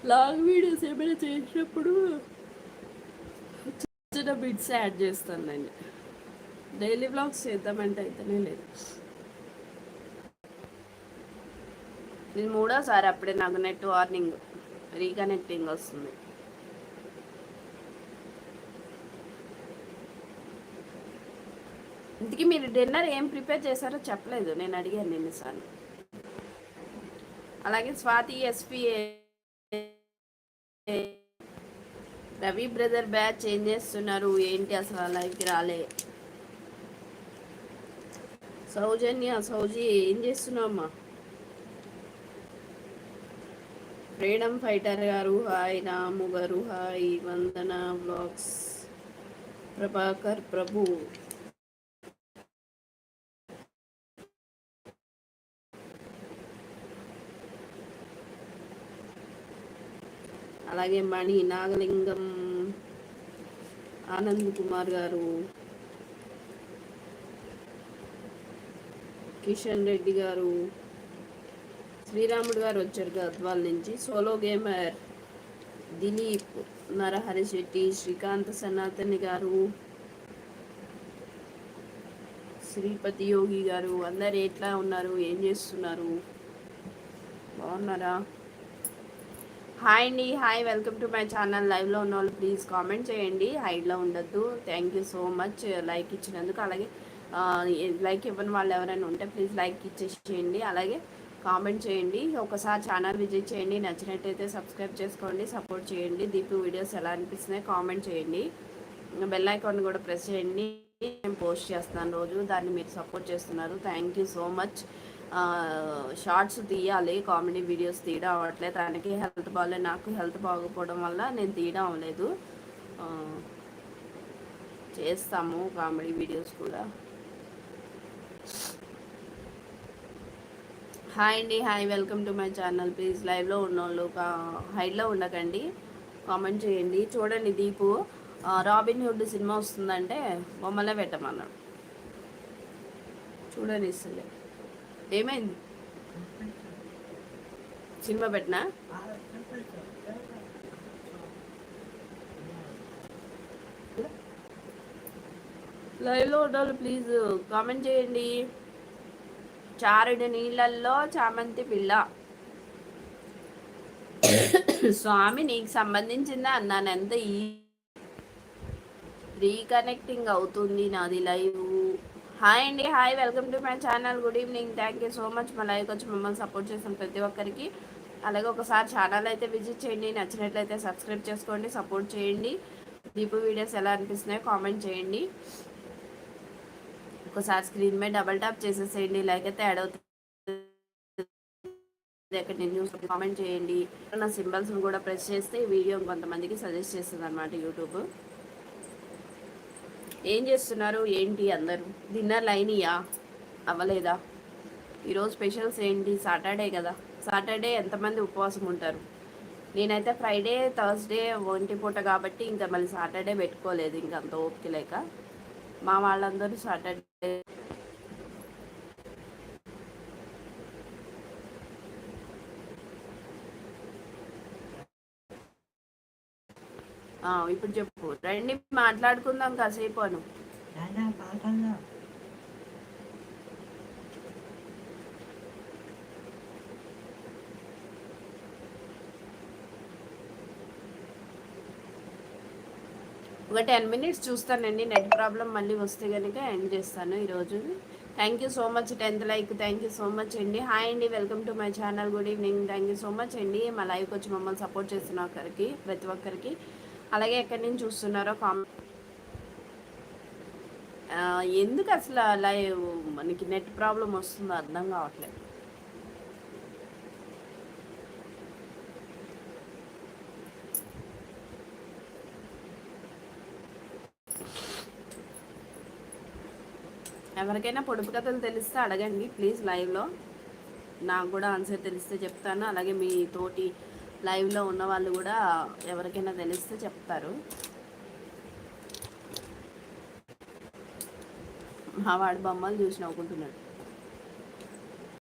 Long videos ఏమైనా చేసినప్పుడు చిన్న బిట్స్ యాడ్ చేస్తాను నేను. డైలీ వ్లాగ్స్ చేద్దామంటే అయితేనే లేదు. ఇది మూడోసారి అప్పుడే నాకు నెట్ వార్నింగ్ రీకనెక్టింగ్ వస్తుంది. ఇంతకీ మీరు డిన్నర్ ఏం ప్రిపేర్ చేశారో చెప్పలేదు, నేను అడిగాను ఎన్నిసార్లు. అలాగే Swathi SPA Ravi brother batch ఏం చేస్తున్నారు ఏంటి అసలు లైవ్కి రాలే. సౌజీ ఏం చేస్తున్నావమ్మా. ఫ్రీడమ్ ఫైటర్ గారు హాయ్, రాము గారు హాయ్, వందన బ్లాగ్స్, ప్రభాకర్ ప్రభు, అలాగే మణి, నాగలింగం, ఆనంద్ కుమార్ గారు, కిషన్ రెడ్డి గారు, శ్రీరాముడు గారు వచ్చారు గద్వాల నుంచి, సోలో గేమర్ దిలీప్, నరహరి శెట్టి, శ్రీకాంత్ సనాతని గారు, శ్రీపతి యోగి గారు, అందరు ఎట్లా ఉన్నారు, ఏం చేస్తున్నారు, బాగున్నారా? హాయ్ అండి, hi, welcome to my channel. లైవ్లో ఉన్న వాళ్ళు ప్లీజ్ కామెంట్ చేయండి, హైడ్లో ఉండద్దు. Thank you so much like ఇచ్చినందుకు. అలాగే లైక్ ఇవ్వని వాళ్ళు ఎవరైనా ఉంటే ప్లీజ్ లైక్ ఇచ్చేసేయండి, అలాగే కామెంట్ చేయండి. ఒకసారి ఛానల్ విజిట్ చేయండి, నచ్చినట్టయితే సబ్స్క్రైబ్ చేసుకోండి, సపోర్ట్ చేయండి. దీపు వీడియోస్ ఎలా అనిపిస్తున్నాయి కామెంట్ చేయండి. బెల్ ఐకాన్ కూడా ప్రెస్ చేయండి, నేను పోస్ట్ చేస్తాను రోజు, దాన్ని మీరు సపోర్ట్ చేస్తున్నారు. Thank you so much. Shorts తీయాలి, కామెడీ వీడియోస్ తీయడం అవ్వట్లేదు, దానికి హెల్త్ బాగాలేదు. నాకు హెల్త్ బాగోపోవడం వల్ల నేను తీయడం అవ్వలేదు. చేస్తాము కామెడీ వీడియోస్ కూడా. హాయ్ అండి, hi, welcome to my channel. Please లైవ్లో ఉన్నోళ్ళు హైడ్లో ఉండకండి, కామెంట్ చేయండి. చూడండి, దీపు రాబిన్ హుడ్ సినిమా వస్తుందంటే బొమ్మలే పెట్టమన్నాడు. చూడండి ఇస్తుంది. ఏమైంది, సినిమా పెట్టినా? లైవ్లో ఉండాలి, ప్లీజ్ కామెంట్ చేయండి. చారుడి నీళ్ళల్లో చామంతి పిల్ల. స్వామి నీకు సంబంధించిందా అన్నాను. ఎంత ఈ రీకనెక్టింగ్ అవుతుంది నాది లైవ్. హాయ్ అండి, hi, welcome to my channel. Good evening, thank you so much మా లైవ్కి వచ్చి మమ్మల్ని సపోర్ట్ చేసిన ప్రతి ఒక్కరికి. అలాగే ఒకసారి ఛానల్ అయితే విజిట్ చేయండి, నచ్చినట్లయితే సబ్స్క్రైబ్ చేసుకోండి, సపోర్ట్ చేయండి. దీపు వీడియోస్ ఎలా అనిపిస్తున్నాయో కామెంట్ చేయండి. ఒకసారి స్క్రీన్ మీద డబల్ ట్యాప్ చేసేసేయండి, లైక్ అయితే యాడ్ అవుతుంది. ఎక్కడ నేను చూసి కామెంట్ చేయండి. నా సింబల్స్ని కూడా ప్రెస్ చేస్తే ఈ వీడియో కొంతమందికి సజెస్ట్ చేస్తుంది అనమాట యూట్యూబ్. ఏం చేస్తున్నారు ఏంటి అందరూ? డిన్నర్లు అయినాయా, అవ్వలేదా? ఈరోజు స్పెషల్స్ ఏంటి? సాటర్డే కదా, సాటర్డే ఎంతమంది ఉపవాసం ఉంటారు? నేనైతే ఫ్రైడే థర్స్డే ఒంటి పూట కాబట్టి ఇంకా మళ్ళీ సాటర్డే పెట్టుకోలేదు, ఇంకా అంత ఓపిక లేక. మా వాళ్ళందరూ సాటర్డే. ఇప్పుడు చెప్పు, రండి మాట్లాడుకుందాం కాసేపు అను. ఒక 10 minutes చూస్తానండి, నెట్ ప్రాబ్లం మళ్ళీ వస్తే కనుక ఎండ్ చేస్తాను ఈరోజు. Thank you so much, 10th like, thank you so much అండి. హాయ్ అండి, welcome to my channel. Good evening, thank you so much అండి మా లైవ్కి వచ్చి మమ్మల్ని సపోర్ట్ చేస్తున్న ఒక్కరికి, ప్రతి ఒక్కరికి. అలాగే ఎక్కడి నుంచి చూస్తున్నారో కామెంట్. ఎందుకు అసలు లైవ్ మనకి నెట్ ప్రాబ్లం వస్తుందో అర్థం కావట్లేదు. ఎవరికైనా పొడుపు కథలు తెలిస్తే అడగండి ప్లీజ్ లైవ్లో, నాకు కూడా ఆన్సర్ తెలిస్తే చెప్తాను. అలాగే మీ తోటి లైవ్లో ఉన్న వాళ్ళు కూడా ఎవరికైనా తెలిస్తే చెప్తారు. మా వాడు బొమ్మలు చూసి నవ్వుకుంటున్నాడు.